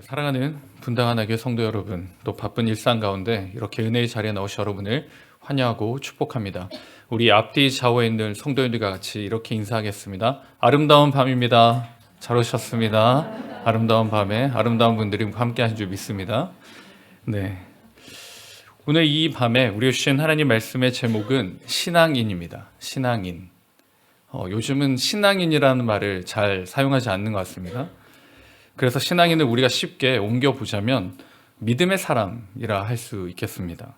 사랑하는 분당한 하나교회 성도 여러분, 또 바쁜 일상 가운데 이렇게 은혜의 자리에 나오신 여러분을 환영하고 축복합니다. 우리 앞뒤 좌우에 있는 성도님들과 같이 이렇게 인사하겠습니다. 아름다운 밤입니다. 잘 오셨습니다. 아름다운 밤에 아름다운 분들이 함께 하신 줄 믿습니다. 네, 오늘 이 밤에 우리가 주신 하나님 말씀의 제목은 신앙인입니다. 신앙인. 요즘은 신앙인이라는 말을 잘 사용하지 않는 것 같습니다. 그래서 신앙인을 우리가 쉽게 옮겨보자면 믿음의 사람이라 할 수 있겠습니다.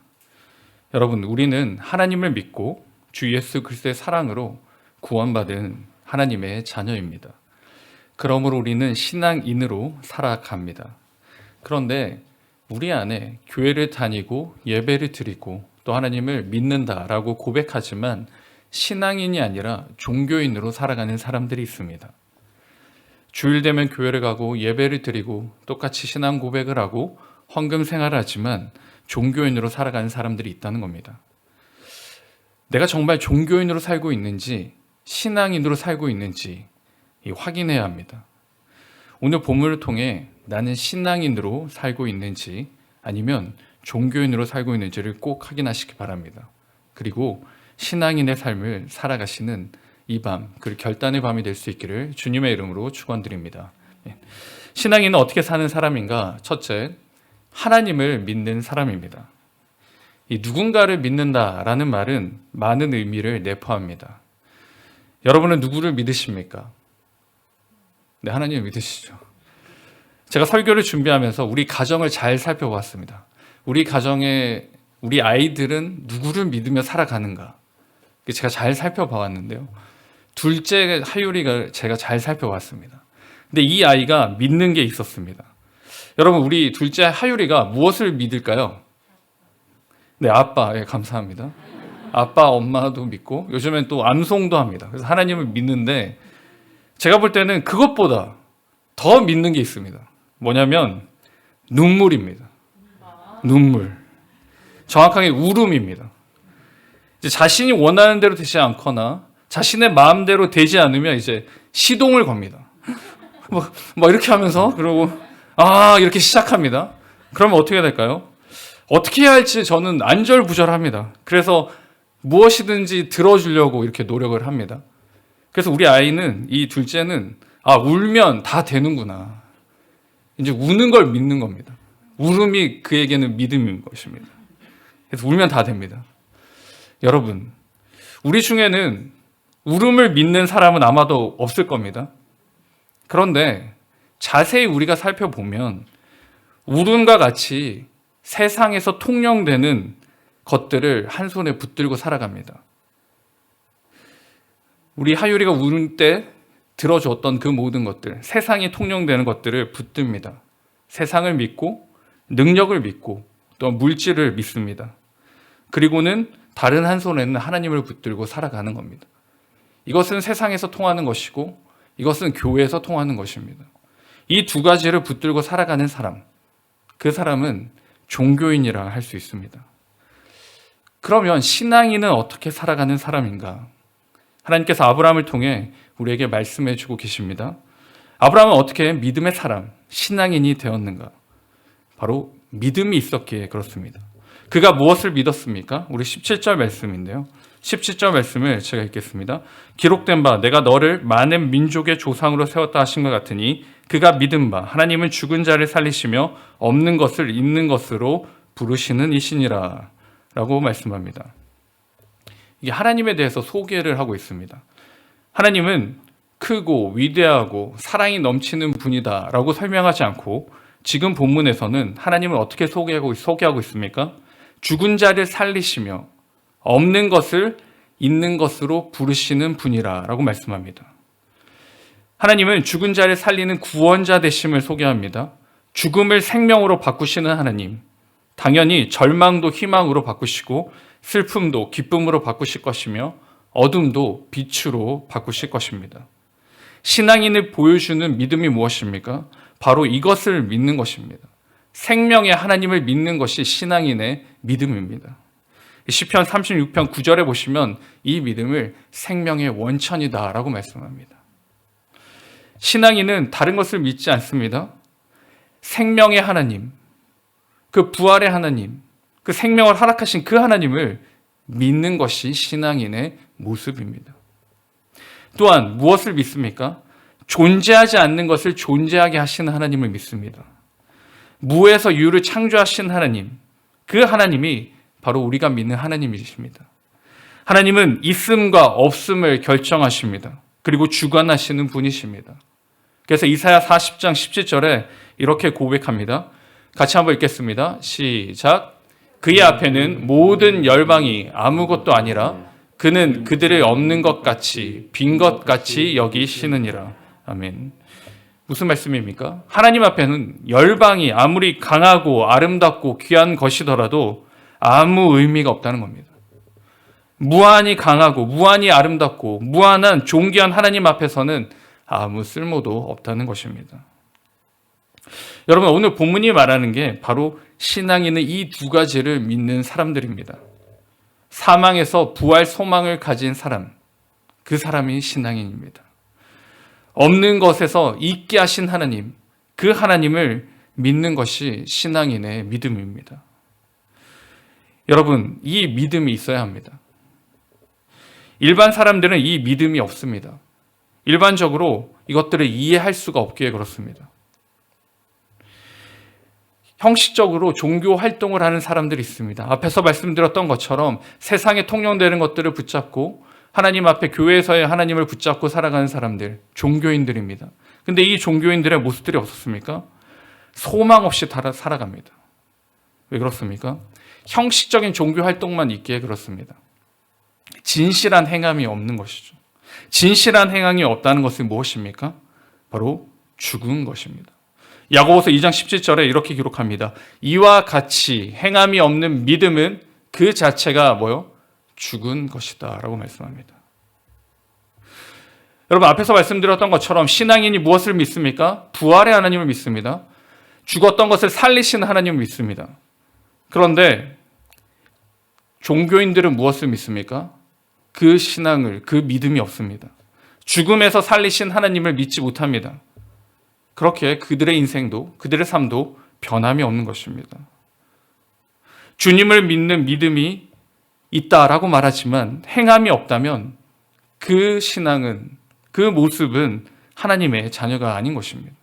여러분, 우리는 하나님을 믿고 주 예수 그리스도의 사랑으로 구원받은 하나님의 자녀입니다. 그러므로 우리는 신앙인으로 살아갑니다. 그런데 우리 안에 교회를 다니고 예배를 드리고 또 하나님을 믿는다라고 고백하지만 신앙인이 아니라 종교인으로 살아가는 사람들이 있습니다. 주일 되면 교회를 가고 예배를 드리고 똑같이 신앙 고백을 하고 헌금 생활을 하지만 종교인으로 살아가는 사람들이 있다는 겁니다. 내가 정말 종교인으로 살고 있는지 신앙인으로 살고 있는지 확인해야 합니다. 오늘 본문을 통해 나는 신앙인으로 살고 있는지 아니면 종교인으로 살고 있는지를 꼭 확인하시기 바랍니다. 그리고 신앙인의 삶을 살아가시는 이 밤, 그 결단의 밤이 될 수 있기를 주님의 이름으로 축원드립니다. 신앙인은 어떻게 사는 사람인가? 첫째, 하나님을 믿는 사람입니다. 이 누군가를 믿는다라는 말은 많은 의미를 내포합니다. 여러분은 누구를 믿으십니까? 네, 하나님을 믿으시죠. 제가 설교를 준비하면서 우리 가정을 잘 살펴봤습니다. 우리 가정에 우리 아이들은 누구를 믿으며 살아가는가? 제가 잘 살펴봤는데요. 둘째 하율이가 제가 잘 살펴봤습니다. 근데 이 아이가 믿는 게 있었습니다. 여러분, 우리 둘째 하율이가 무엇을 믿을까요? 네, 아빠. 예, 감사합니다. 아빠, 엄마도 믿고 요즘엔 또 암송도 합니다. 그래서 하나님을 믿는데 제가 볼 때는 그것보다 더 믿는 게 있습니다. 뭐냐면 눈물입니다. 눈물. 정확하게 울음입니다. 이제 자신이 원하는 대로 되지 않거나 자신의 마음대로 되지 않으면 이제 시동을 겁니다. 뭐 이렇게 하면서 그러고 이렇게 시작합니다. 그러면 어떻게 될까요? 어떻게 해야 할지 저는 안절부절합니다. 그래서 무엇이든지 들어주려고 이렇게 노력을 합니다. 그래서 우리 아이는 이 둘째는 울면 다 되는구나. 이제 우는 걸 믿는 겁니다. 울음이 그에게는 믿음인 것입니다. 그래서 울면 다 됩니다. 여러분, 우리 중에는 울음을 믿는 사람은 아마도 없을 겁니다. 그런데 자세히 우리가 살펴보면 울음과 같이 세상에서 통용되는 것들을 한 손에 붙들고 살아갑니다. 우리 하율이가 우는 때 들어줬던 그 모든 것들, 세상에 통용되는 것들을 붙듭니다. 세상을 믿고 능력을 믿고 또 물질을 믿습니다. 그리고는 다른 한 손에는 하나님을 붙들고 살아가는 겁니다. 이것은 세상에서 통하는 것이고 이것은 교회에서 통하는 것입니다. 이 두 가지를 붙들고 살아가는 사람, 그 사람은 종교인이라 할 수 있습니다. 그러면 신앙인은 어떻게 살아가는 사람인가? 하나님께서 아브라함을 통해 우리에게 말씀해 주고 계십니다. 아브라함은 어떻게 믿음의 사람, 신앙인이 되었는가? 바로 믿음이 있었기에 그렇습니다. 그가 무엇을 믿었습니까? 우리 17절 말씀인데요. 17절 말씀을 제가 읽겠습니다. 기록된 바 내가 너를 많은 민족의 조상으로 세웠다 하신 것 같으니 그가 믿은 바 하나님은 죽은 자를 살리시며 없는 것을 있는 것으로 부르시는 이시니라 라고 말씀합니다. 이게 하나님에 대해서 소개를 하고 있습니다. 하나님은 크고 위대하고 사랑이 넘치는 분이다 라고 설명하지 않고 지금 본문에서는 하나님을 어떻게 소개하고 있습니까? 죽은 자를 살리시며 없는 것을 있는 것으로 부르시는 분이라 라고 말씀합니다. 하나님은 죽은 자를 살리는 구원자 되심을 소개합니다. 죽음을 생명으로 바꾸시는 하나님, 당연히 절망도 희망으로 바꾸시고 슬픔도 기쁨으로 바꾸실 것이며 어둠도 빛으로 바꾸실 것입니다. 신앙인을 보여주는 믿음이 무엇입니까? 바로 이것을 믿는 것입니다. 생명의 하나님을 믿는 것이 신앙인의 믿음입니다. 시편 36편 9절에 보시면 이 믿음을 생명의 원천이다 라고 말씀합니다. 신앙인은 다른 것을 믿지 않습니다. 생명의 하나님, 그 부활의 하나님, 그 생명을 허락하신 그 하나님을 믿는 것이 신앙인의 모습입니다. 또한 무엇을 믿습니까? 존재하지 않는 것을 존재하게 하시는 하나님을 믿습니다. 무에서 유를 창조하신 하나님, 그 하나님이 바로 우리가 믿는 하나님이십니다. 하나님은 있음과 없음을 결정하십니다. 그리고 주관하시는 분이십니다. 그래서 이사야 40장 17절에 이렇게 고백합니다. 같이 한번 읽겠습니다. 시작. 그의 앞에는 모든 열방이 아무것도 아니라 그는 그들의 없는 것 같이 빈 것 같이 여기시느니라. 아멘. 무슨 말씀입니까? 하나님 앞에는 열방이 아무리 강하고 아름답고 귀한 것이더라도 아무 의미가 없다는 겁니다. 무한히 강하고 무한히 아름답고 무한한 존귀한 하나님 앞에서는 아무 쓸모도 없다는 것입니다. 여러분, 오늘 본문이 말하는 게 바로 신앙인은 이 두 가지를 믿는 사람들입니다. 사망에서 부활 소망을 가진 사람, 그 사람이 신앙인입니다. 없는 것에서 있게 하신 하나님, 그 하나님을 믿는 것이 신앙인의 믿음입니다. 여러분, 이 믿음이 있어야 합니다. 일반 사람들은 이 믿음이 없습니다. 일반적으로 이것들을 이해할 수가 없기에 그렇습니다. 형식적으로 종교 활동을 하는 사람들이 있습니다. 앞에서 말씀드렸던 것처럼 세상에 통용되는 것들을 붙잡고 하나님 앞에 교회에서의 하나님을 붙잡고 살아가는 사람들, 종교인들입니다. 근데 이 종교인들의 모습들이 어떻습니까? 소망 없이 살아갑니다. 왜 그렇습니까? 형식적인 종교 활동만 있기에 그렇습니다. 진실한 행함이 없는 것이죠. 진실한 행함이 없다는 것은 무엇입니까? 바로 죽은 것입니다. 야고보서 2장 17절에 이렇게 기록합니다. 이와 같이 행함이 없는 믿음은 그 자체가 뭐요? 죽은 것이다 라고 말씀합니다. 여러분, 앞에서 말씀드렸던 것처럼 신앙인이 무엇을 믿습니까? 부활의 하나님을 믿습니다. 죽었던 것을 살리시는 하나님을 믿습니다. 그런데 종교인들은 무엇을 믿습니까? 그 신앙을, 그 믿음이 없습니다. 죽음에서 살리신 하나님을 믿지 못합니다. 그렇게 그들의 인생도, 그들의 삶도 변함이 없는 것입니다. 주님을 믿는 믿음이 있다라고 말하지만 행함이 없다면 그 신앙은, 그 모습은 하나님의 자녀가 아닌 것입니다.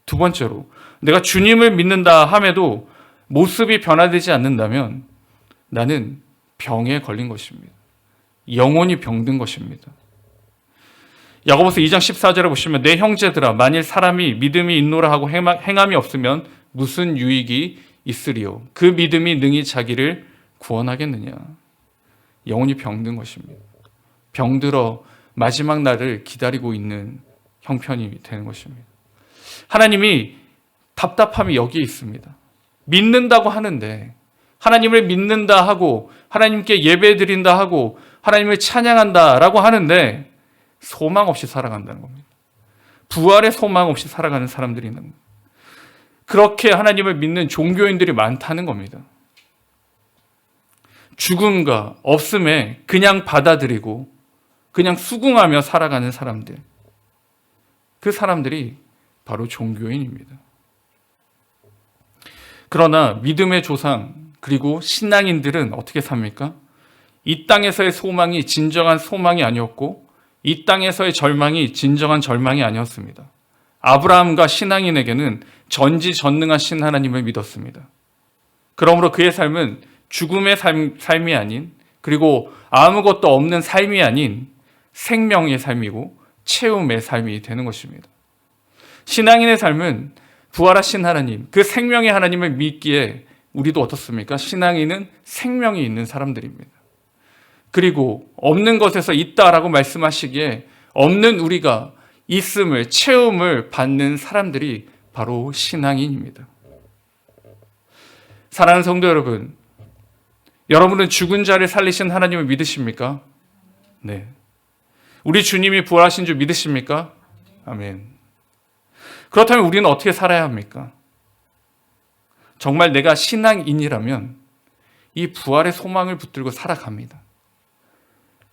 두 번째로, 내가 주님을 믿는다 함에도 모습이 변화되지 않는다면 나는 병에 걸린 것입니다. 영혼이 병든 것입니다. 야고보서 2장 14절에 보시면 내 형제들아 만일 사람이 믿음이 있노라 하고 행함이 없으면 무슨 유익이 있으리요? 그 믿음이 능히 자기를 구원하겠느냐? 영혼이 병든 것입니다. 병들어 마지막 날을 기다리고 있는 형편이 되는 것입니다. 하나님이 답답함이 여기에 있습니다. 믿는다고 하는데, 하나님을 믿는다 하고 하나님께 예배 드린다 하고 하나님을 찬양한다라고 하는데 소망 없이 살아간다는 겁니다. 부활의 소망 없이 살아가는 사람들이 있는 겁니다. 그렇게 하나님을 믿는 종교인들이 많다는 겁니다. 죽음과 없음에 그냥 받아들이고 그냥 수긍하며 살아가는 사람들, 그 사람들이 바로 종교인입니다. 그러나 믿음의 조상 그리고 신앙인들은 어떻게 삽니까? 이 땅에서의 소망이 진정한 소망이 아니었고 이 땅에서의 절망이 진정한 절망이 아니었습니다. 아브라함과 신앙인에게는 전지전능하신 하나님을 믿었습니다. 그러므로 그의 삶은 죽음의 삶이 아닌, 그리고 아무것도 없는 삶이 아닌 생명의 삶이고 채움의 삶이 되는 것입니다. 신앙인의 삶은 부활하신 하나님, 그 생명의 하나님을 믿기에 우리도 어떻습니까? 신앙인은 생명이 있는 사람들입니다. 그리고 없는 것에서 있다라고 말씀하시기에 없는 우리가 있음을, 채움을 받는 사람들이 바로 신앙인입니다. 사랑하는 성도 여러분, 여러분은 죽은 자를 살리신 하나님을 믿으십니까? 네. 우리 주님이 부활하신 줄 믿으십니까? 아멘. 그렇다면 우리는 어떻게 살아야 합니까? 정말 내가 신앙인이라면 이 부활의 소망을 붙들고 살아갑니다.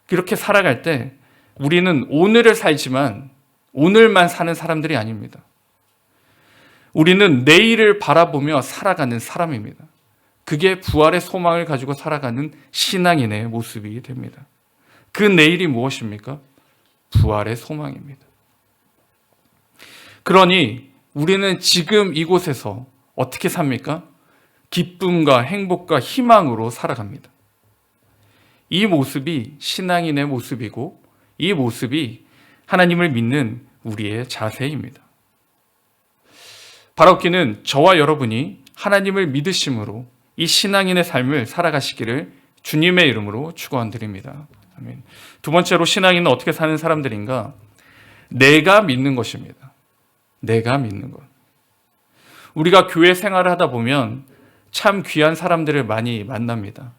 그렇게 살아갈 때 우리는 오늘을 살지만 오늘만 사는 사람들이 아닙니다. 우리는 내일을 바라보며 살아가는 사람입니다. 그게 부활의 소망을 가지고 살아가는 신앙인의 모습이 됩니다. 그 내일이 무엇입니까? 부활의 소망입니다. 그러니 우리는 지금 이곳에서 어떻게 삽니까? 기쁨과 행복과 희망으로 살아갑니다. 이 모습이 신앙인의 모습이고 이 모습이 하나님을 믿는 우리의 자세입니다. 바라옵기는 저와 여러분이 하나님을 믿으심으로 이 신앙인의 삶을 살아가시기를 주님의 이름으로 축원드립니다. 아멘. 두 번째로 신앙인은 어떻게 사는 사람들인가? 내가 믿는 것입니다. 내가 믿는 것. 우리가 교회 생활을 하다 보면 참 귀한 사람들을 많이 만납니다.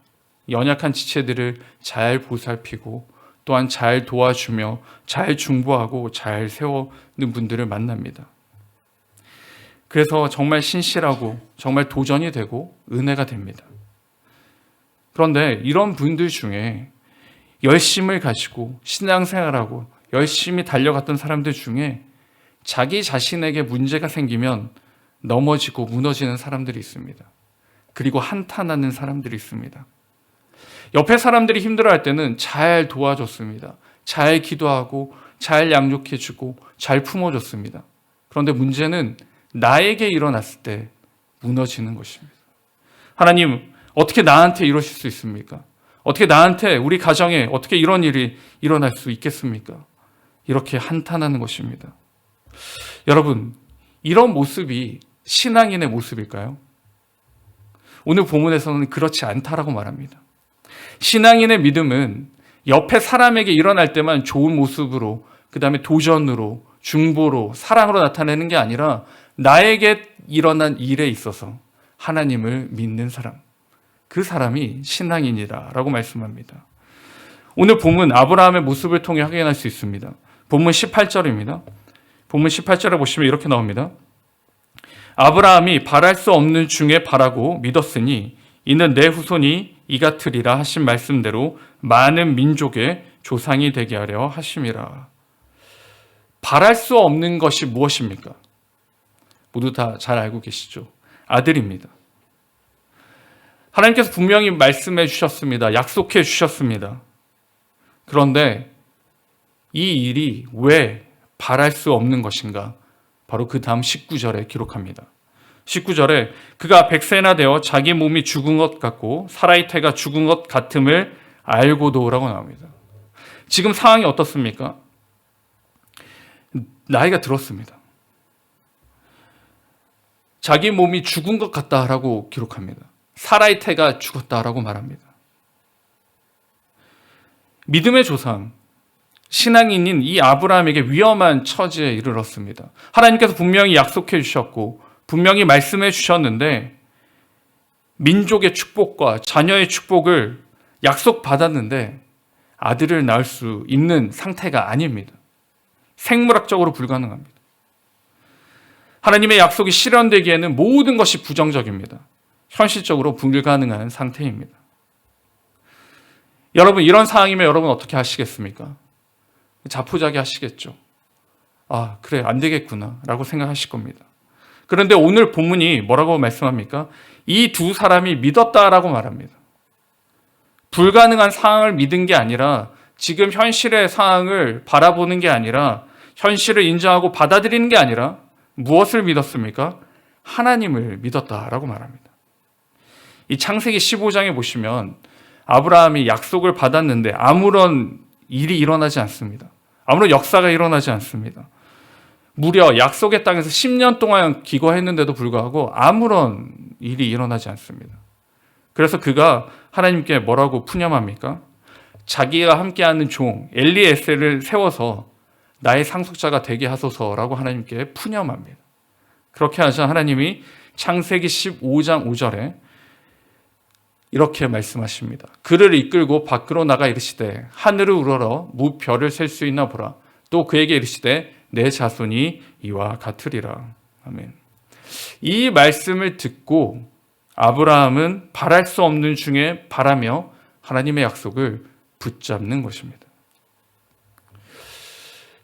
연약한 지체들을 잘 보살피고 또한 잘 도와주며 잘 중보하고 잘 세우는 분들을 만납니다. 그래서 정말 신실하고 정말 도전이 되고 은혜가 됩니다. 그런데 이런 분들 중에 열심을 가지고 신앙생활하고 열심히 달려갔던 사람들 중에 자기 자신에게 문제가 생기면 넘어지고 무너지는 사람들이 있습니다. 그리고 한탄하는 사람들이 있습니다. 옆에 사람들이 힘들어할 때는 잘 도와줬습니다. 잘 기도하고 잘 양육해주고 잘 품어줬습니다. 그런데 문제는 나에게 일어났을 때 무너지는 것입니다. 하나님, 어떻게 나한테 이러실 수 있습니까? 어떻게 나한테, 우리 가정에 어떻게 이런 일이 일어날 수 있겠습니까? 이렇게 한탄하는 것입니다. 여러분, 이런 모습이 신앙인의 모습일까요? 오늘 본문에서는 그렇지 않다라고 말합니다. 신앙인의 믿음은 옆에 사람에게 일어날 때만 좋은 모습으로, 그 다음에 도전으로, 중보로, 사랑으로 나타내는 게 아니라 나에게 일어난 일에 있어서 하나님을 믿는 사람, 그 사람이 신앙인이라고 말씀합니다. 오늘 본문 아브라함의 모습을 통해 확인할 수 있습니다. 본문 18절입니다. 본문 18절에 보시면 이렇게 나옵니다. 아브라함이 바랄 수 없는 중에 바라고 믿었으니 이는 내 후손이 이같으리라 하신 말씀대로 많은 민족의 조상이 되게 하려 하심이라. 바랄 수 없는 것이 무엇입니까? 모두 다 잘 알고 계시죠? 아들입니다. 하나님께서 분명히 말씀해 주셨습니다. 약속해 주셨습니다. 그런데 이 일이 왜 바랄 수 없는 것인가? 바로 그 다음 19절에 기록합니다. 19절에 그가 100세나 되어 자기 몸이 죽은 것 같고 사라의 태가 죽은 것 같음을 알고도라고 나옵니다. 지금 상황이 어떻습니까? 나이가 들었습니다. 자기 몸이 죽은 것 같다라고 기록합니다. 사라의 태가 죽었다라고 말합니다. 믿음의 조상, 신앙인인 이 아브라함에게 위험한 처지에 이르렀습니다. 하나님께서 분명히 약속해 주셨고 분명히 말씀해 주셨는데 민족의 축복과 자녀의 축복을 약속받았는데 아들을 낳을 수 있는 상태가 아닙니다. 생물학적으로 불가능합니다. 하나님의 약속이 실현되기에는 모든 것이 부정적입니다. 현실적으로 불가능한 상태입니다. 여러분, 이런 상황이면 여러분 어떻게 하시겠습니까? 자포자기 하시겠죠. 아, 그래, 안 되겠구나 라고 생각하실 겁니다. 그런데 오늘 본문이 뭐라고 말씀합니까? 이 두 사람이 믿었다라고 말합니다. 불가능한 상황을 믿은 게 아니라 지금 현실의 상황을 바라보는 게 아니라 현실을 인정하고 받아들이는 게 아니라 무엇을 믿었습니까? 하나님을 믿었다라고 말합니다. 이 창세기 15장에 보시면 아브라함이 약속을 받았는데 아무런 일이 일어나지 않습니다. 아무런 역사가 일어나지 않습니다. 무려 약속의 땅에서 10년 동안 기거했는데도 불구하고 아무런 일이 일어나지 않습니다. 그래서 그가 하나님께 뭐라고 푸념합니까? 자기가 함께하는 종 엘리에셀을 세워서 나의 상속자가 되게 하소서라고 하나님께 푸념합니다. 그렇게 하자 하나님이 창세기 15장 5절에 이렇게 말씀하십니다. 그를 이끌고 밖으로 나가 이르시되 하늘을 우러러 무별을 셀 수 있나 보라. 또 그에게 이르시되 내 자손이 이와 같으리라. 아멘. 이 말씀을 듣고 아브라함은 바랄 수 없는 중에 바라며 하나님의 약속을 붙잡는 것입니다.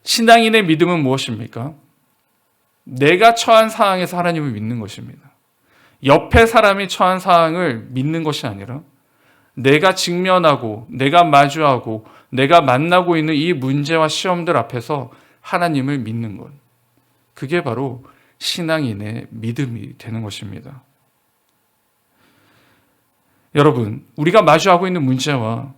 신앙인의 믿음은 무엇입니까? 내가 처한 상황에서 하나님을 믿는 것입니다. 옆에 사람이 처한 상황을 믿는 것이 아니라 내가 직면하고 내가 마주하고 내가 만나고 있는 이 문제와 시험들 앞에서 하나님을 믿는 것. 그게 바로 신앙인의 믿음이 되는 것입니다. 여러분, 우리가 마주하고 있는 문제와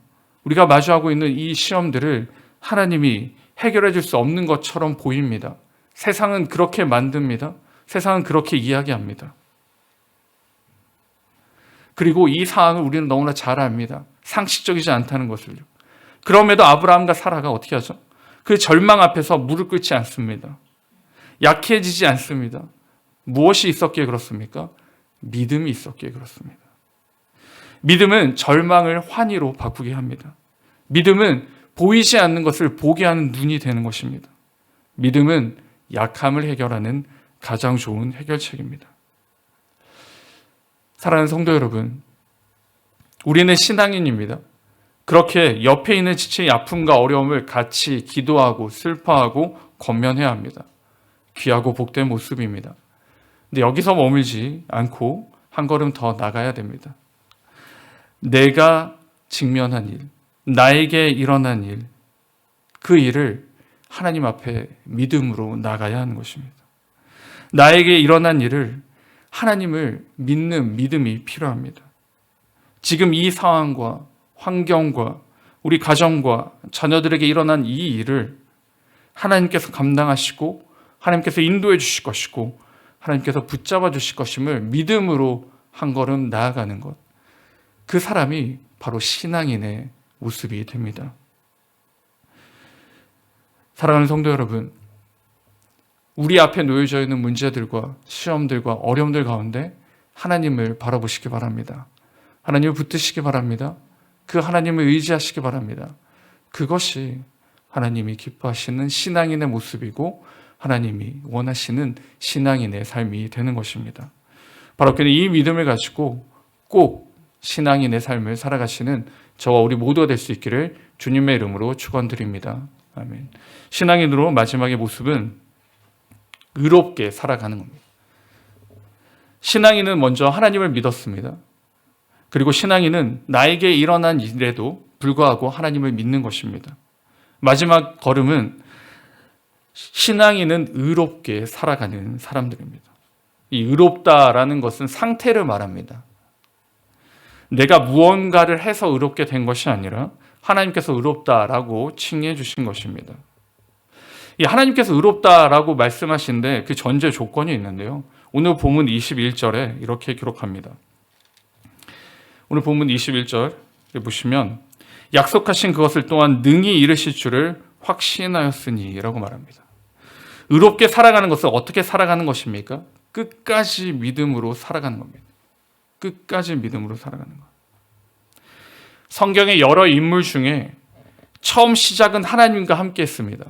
우리가 마주하고 있는 이 시험들을 하나님이 해결해 줄 수 없는 것처럼 보입니다. 세상은 그렇게 만듭니다. 세상은 그렇게 이야기합니다. 그리고 이 상황을 우리는 너무나 잘 압니다. 상식적이지 않다는 것을요. 그럼에도 아브라함과 사라가 어떻게 하죠? 그 절망 앞에서 무릎 꿇지 않습니다. 약해지지 않습니다. 무엇이 있었기에 그렇습니까? 믿음이 있었기에 그렇습니다. 믿음은 절망을 환희로 바꾸게 합니다. 믿음은 보이지 않는 것을 보게 하는 눈이 되는 것입니다. 믿음은 약함을 해결하는 가장 좋은 해결책입니다. 사랑하는 성도 여러분, 우리는 신앙인입니다. 그렇게 옆에 있는 지체의 아픔과 어려움을 같이 기도하고 슬퍼하고 권면해야 합니다. 귀하고 복된 모습입니다. 근데 여기서 머물지 않고 한 걸음 더 나가야 됩니다. 내가 직면한 일, 나에게 일어난 일, 그 일을 하나님 앞에 믿음으로 나가야 하는 것입니다. 나에게 일어난 일을 하나님을 믿는 믿음이 필요합니다. 지금 이 상황과 환경과 우리 가정과 자녀들에게 일어난 이 일을 하나님께서 감당하시고 하나님께서 인도해 주실 것이고 하나님께서 붙잡아 주실 것임을 믿음으로 한 걸음 나아가는 것. 그 사람이 바로 신앙인의 모습이 됩니다. 사랑하는 성도 여러분, 우리 앞에 놓여져 있는 문제들과 시험들과 어려움들 가운데 하나님을 바라보시기 바랍니다. 하나님을 붙드시기 바랍니다. 그 하나님을 의지하시기 바랍니다. 그것이 하나님이 기뻐하시는 신앙인의 모습이고 하나님이 원하시는 신앙인의 삶이 되는 것입니다. 바로 이 믿음을 가지고 꼭 신앙인의 삶을 살아가시는 저와 우리 모두가 될 수 있기를 주님의 이름으로 축원드립니다. 아멘. 신앙인으로 마지막의 모습은 의롭게 살아가는 겁니다. 신앙인은 먼저 하나님을 믿었습니다. 그리고 신앙인은 나에게 일어난 일에도 불구하고 하나님을 믿는 것입니다. 마지막 걸음은 신앙인은 의롭게 살아가는 사람들입니다. 이 의롭다라는 것은 상태를 말합니다. 내가 무언가를 해서 의롭게 된 것이 아니라 하나님께서 의롭다라고 칭해 주신 것입니다. 이 하나님께서 의롭다라고 말씀하신데 그 전제 조건이 있는데요. 오늘 본문 21절에 이렇게 기록합니다. 오늘 본문 21절 보시면 약속하신 그것을 또한 능히 이루실 줄을 확신하였으니 라고 말합니다. 의롭게 살아가는 것은 어떻게 살아가는 것입니까? 끝까지 믿음으로 살아가는 겁니다. 끝까지 믿음으로 살아가는 것. 성경의 여러 인물 중에 처음 시작은 하나님과 함께 했습니다.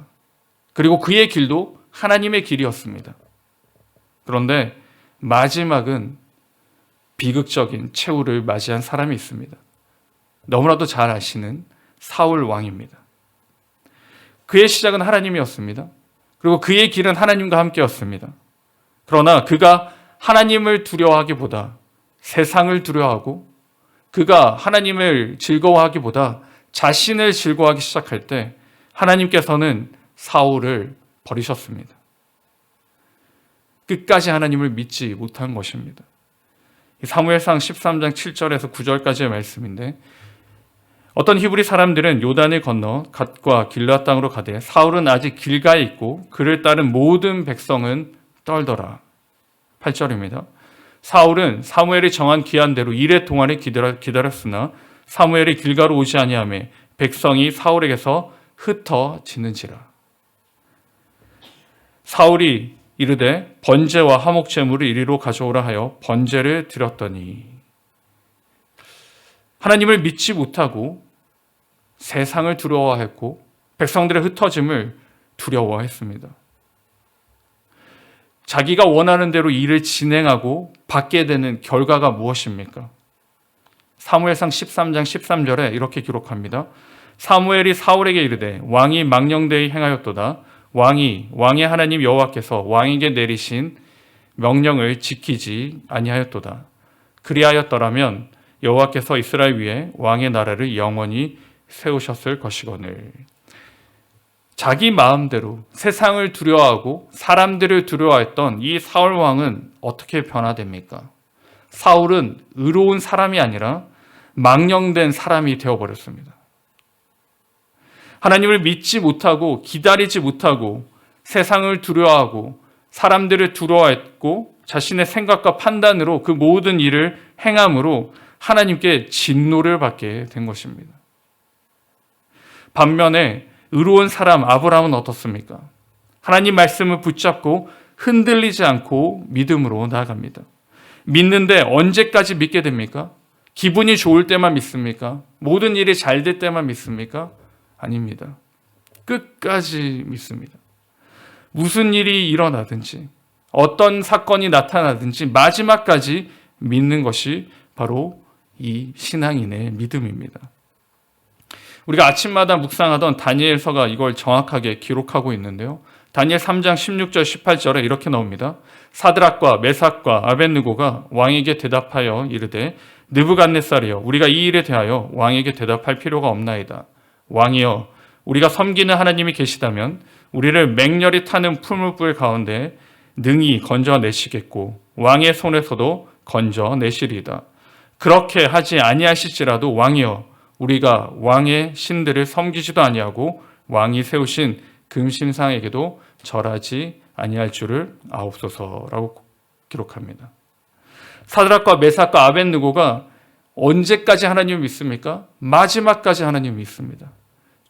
그리고 그의 길도 하나님의 길이었습니다. 그런데 마지막은 비극적인 최후를 맞이한 사람이 있습니다. 너무나도 잘 아시는 사울 왕입니다. 그의 시작은 하나님이었습니다. 그리고 그의 길은 하나님과 함께였습니다. 그러나 그가 하나님을 두려워하기보다 세상을 두려워하고 그가 하나님을 즐거워하기보다 자신을 즐거워하기 시작할 때 하나님께서는 사울을 버리셨습니다. 끝까지 하나님을 믿지 못한 것입니다. 사무엘상 13장 7절에서 9절까지의 말씀인데 어떤 히브리 사람들은 요단을 건너 갓과 길르앗 땅으로 가되 사울은 아직 길가에 있고 그를 따른 모든 백성은 떨더라. 8절입니다. 사울은 사무엘이 정한 기한대로 이레 동안에 기다렸으나 사무엘이 길가로 오지 아니하며 백성이 사울에게서 흩어지는지라. 사울이 이르되 번제와 화목 제물을 이리로 가져오라 하여 번제를 드렸더니 하나님을 믿지 못하고 세상을 두려워했고 백성들의 흩어짐을 두려워했습니다. 자기가 원하는 대로 일을 진행하고 받게 되는 결과가 무엇입니까? 사무엘상 13장 13절에 이렇게 기록합니다. 사무엘이 사울에게 이르되 왕이 망령되이 행하였도다. 왕의 하나님 여호와께서 왕에게 내리신 명령을 지키지 아니하였도다. 그리하였더라면 여호와께서 이스라엘 위에 왕의 나라를 영원히 세우셨을 것이거늘. 자기 마음대로 세상을 두려워하고 사람들을 두려워했던 이 사울 왕은 어떻게 변화됩니까? 사울은 의로운 사람이 아니라 망령된 사람이 되어버렸습니다. 하나님을 믿지 못하고 기다리지 못하고 세상을 두려워하고 사람들을 두려워했고 자신의 생각과 판단으로 그 모든 일을 행함으로 하나님께 진노를 받게 된 것입니다. 반면에 의로운 사람 아브라함은 어떻습니까? 하나님 말씀을 붙잡고 흔들리지 않고 믿음으로 나아갑니다. 믿는데 언제까지 믿게 됩니까? 기분이 좋을 때만 믿습니까? 모든 일이 잘 될 때만 믿습니까? 아닙니다. 끝까지 믿습니다. 무슨 일이 일어나든지 어떤 사건이 나타나든지 마지막까지 믿는 것이 바로 이 신앙인의 믿음입니다. 우리가 아침마다 묵상하던 다니엘서가 이걸 정확하게 기록하고 있는데요. 다니엘 3장 16절 18절에 이렇게 나옵니다. 사드락과 메삭과 아벳느고가 왕에게 대답하여 이르되 느부갓네살이여 우리가 이 일에 대하여 왕에게 대답할 필요가 없나이다. 왕이여 우리가 섬기는 하나님이 계시다면 우리를 맹렬히 타는 풀무불 가운데 능히 건져내시겠고 왕의 손에서도 건져내시리이다. 그렇게 하지 아니하실지라도 왕이여 우리가 왕의 신들을 섬기지도 아니하고 왕이 세우신 금신상에게도 절하지 아니할 줄을 아옵소서라고 기록합니다. 사드락과 메삭과 아벳느고가 언제까지 하나님을 믿습니까? 마지막까지 하나님을 믿습니다.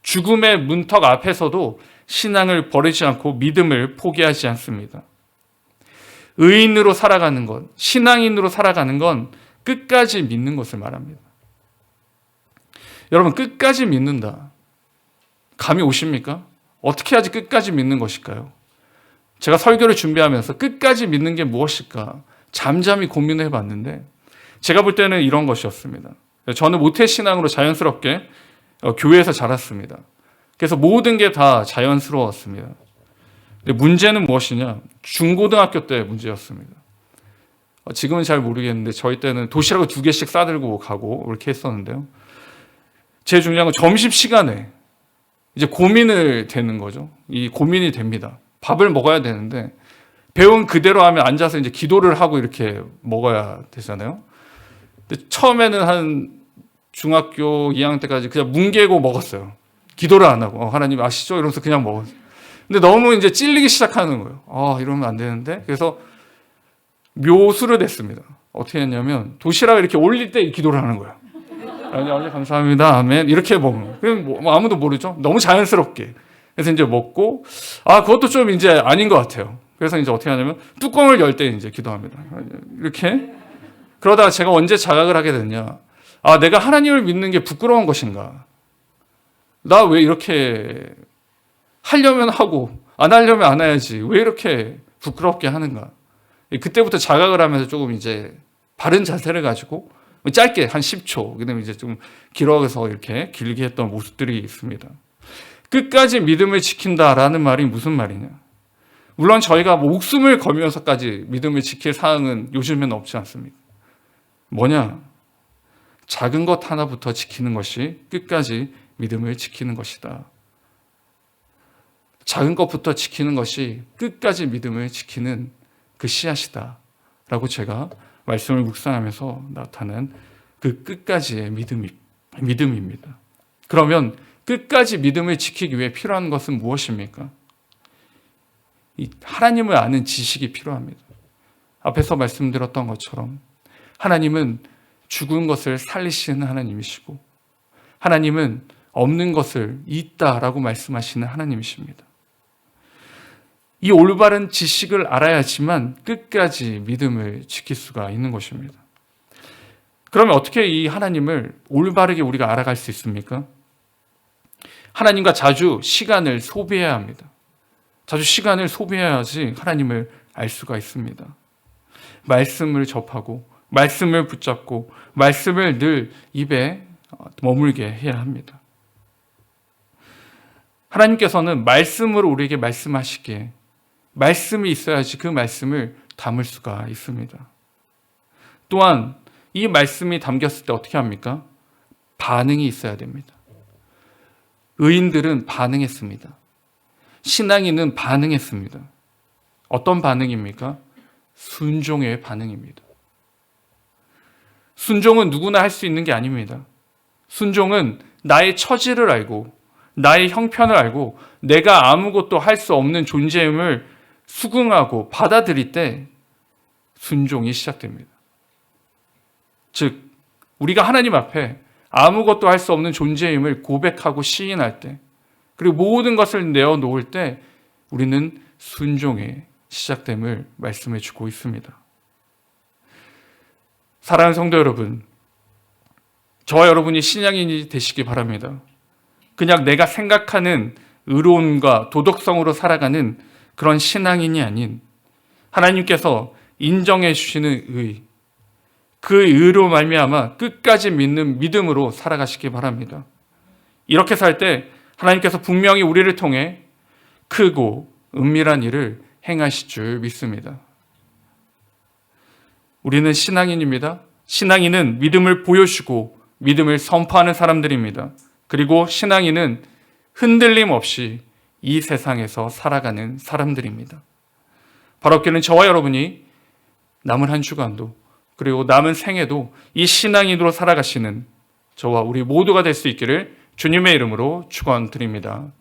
죽음의 문턱 앞에서도 신앙을 버리지 않고 믿음을 포기하지 않습니다. 의인으로 살아가는 것, 신앙인으로 살아가는 건 끝까지 믿는 것을 말합니다. 여러분, 끝까지 믿는다. 감이 오십니까? 어떻게 해야지 끝까지 믿는 것일까요? 제가 설교를 준비하면서 끝까지 믿는 게 무엇일까? 잠잠히 고민을 해봤는데 제가 볼 때는 이런 것이었습니다. 저는 모태신앙으로 자연스럽게 교회에서 자랐습니다. 그래서 모든 게 다 자연스러웠습니다. 근데 문제는 무엇이냐? 중고등학교 때 문제였습니다. 지금은 잘 모르겠는데 저희 때는 도시락을 2개씩 싸들고 가고 이렇게 했었는데요. 제일 중요한 건 점심시간에 이제 고민을 되는 거죠. 이 고민이 됩니다. 밥을 먹어야 되는데 배운 그대로 하면 앉아서 이제 기도를 하고 이렇게 먹어야 되잖아요. 근데 처음에는 한 중학교 2학년 때까지 그냥 뭉개고 먹었어요. 기도를 안 하고 하나님 아시죠? 이러면서 그냥 먹었어요. 근데 너무 이제 찔리기 시작하는 거예요. 이러면 안 되는데. 그래서 묘수를 냈습니다. 어떻게 했냐면 도시락을 이렇게 올릴 때 기도를 하는 거예요. 아버지 감사합니다. 아멘. 이렇게 먹는 거예요. 뭐 아무도 모르죠. 너무 자연스럽게. 그래서 이제 먹고 그것도 좀 이제 아닌 것 같아요. 그래서 이제 어떻게 하냐면 뚜껑을 열 때 이제 기도합니다. 이렇게. 그러다가 제가 언제 자각을 하게 됐냐. 내가 하나님을 믿는 게 부끄러운 것인가. 나 왜 이렇게 하려면 하고 안 하려면 안 해야지. 왜 이렇게 부끄럽게 하는가. 그때부터 자각을 하면서 조금 이제 바른 자세를 가지고 짧게 한 10초, 그다음에 이제 좀 길어서 이렇게 길게 했던 모습들이 있습니다. 끝까지 믿음을 지킨다라는 말이 무슨 말이냐? 물론 저희가 목숨을 걸면서까지 믿음을 지킬 사항은 요즘에는 없지 않습니까? 뭐냐? 작은 것 하나부터 지키는 것이 끝까지 믿음을 지키는 것이다. 작은 것부터 지키는 것이 끝까지 믿음을 지키는 그 씨앗이다. 라고 제가 말씀을 묵상하면서 나타난 그 끝까지의 믿음입니다. 그러면 끝까지 믿음을 지키기 위해 필요한 것은 무엇입니까? 이 하나님을 아는 지식이 필요합니다. 앞에서 말씀드렸던 것처럼 하나님은 죽은 것을 살리시는 하나님이시고 하나님은 없는 것을 있다라고 말씀하시는 하나님이십니다. 이 올바른 지식을 알아야지만 끝까지 믿음을 지킬 수가 있는 것입니다. 그러면 어떻게 이 하나님을 올바르게 우리가 알아갈 수 있습니까? 하나님과 자주 시간을 소비해야 합니다. 자주 시간을 소비해야지 하나님을 알 수가 있습니다. 말씀을 접하고 말씀을 붙잡고 말씀을 늘 입에 머물게 해야 합니다. 하나님께서는 말씀으로 우리에게 말씀하시기에 말씀이 있어야지 그 말씀을 담을 수가 있습니다. 또한 이 말씀이 담겼을 때 어떻게 합니까? 반응이 있어야 됩니다. 의인들은 반응했습니다. 신앙인은 반응했습니다. 어떤 반응입니까? 순종의 반응입니다. 순종은 누구나 할 수 있는 게 아닙니다. 순종은 나의 처지를 알고 나의 형편을 알고 내가 아무것도 할 수 없는 존재임을 수긍하고 받아들일 때 순종이 시작됩니다. 즉, 우리가 하나님 앞에 아무것도 할 수 없는 존재임을 고백하고 시인할 때, 그리고 모든 것을 내어놓을 때 우리는 순종의 시작됨을 말씀해 주고 있습니다. 사랑하는 성도 여러분, 저와 여러분이 신앙인이 되시기 바랍니다. 그냥 내가 생각하는 의로움과 도덕성으로 살아가는 그런 신앙인이 아닌 하나님께서 인정해 주시는 의, 그 의로 말미암아 끝까지 믿는 믿음으로 살아가시기 바랍니다. 이렇게 살 때 하나님께서 분명히 우리를 통해 크고 은밀한 일을 행하실 줄 믿습니다. 우리는 신앙인입니다. 신앙인은 믿음을 보여주고 믿음을 선포하는 사람들입니다. 그리고 신앙인은 흔들림 없이 이 세상에서 살아가는 사람들입니다. 바로 저와 여러분이 남은 한 주간도 그리고 남은 생애도 이 신앙인으로 살아가시는 저와 우리 모두가 될 수 있기를 주님의 이름으로 축원드립니다.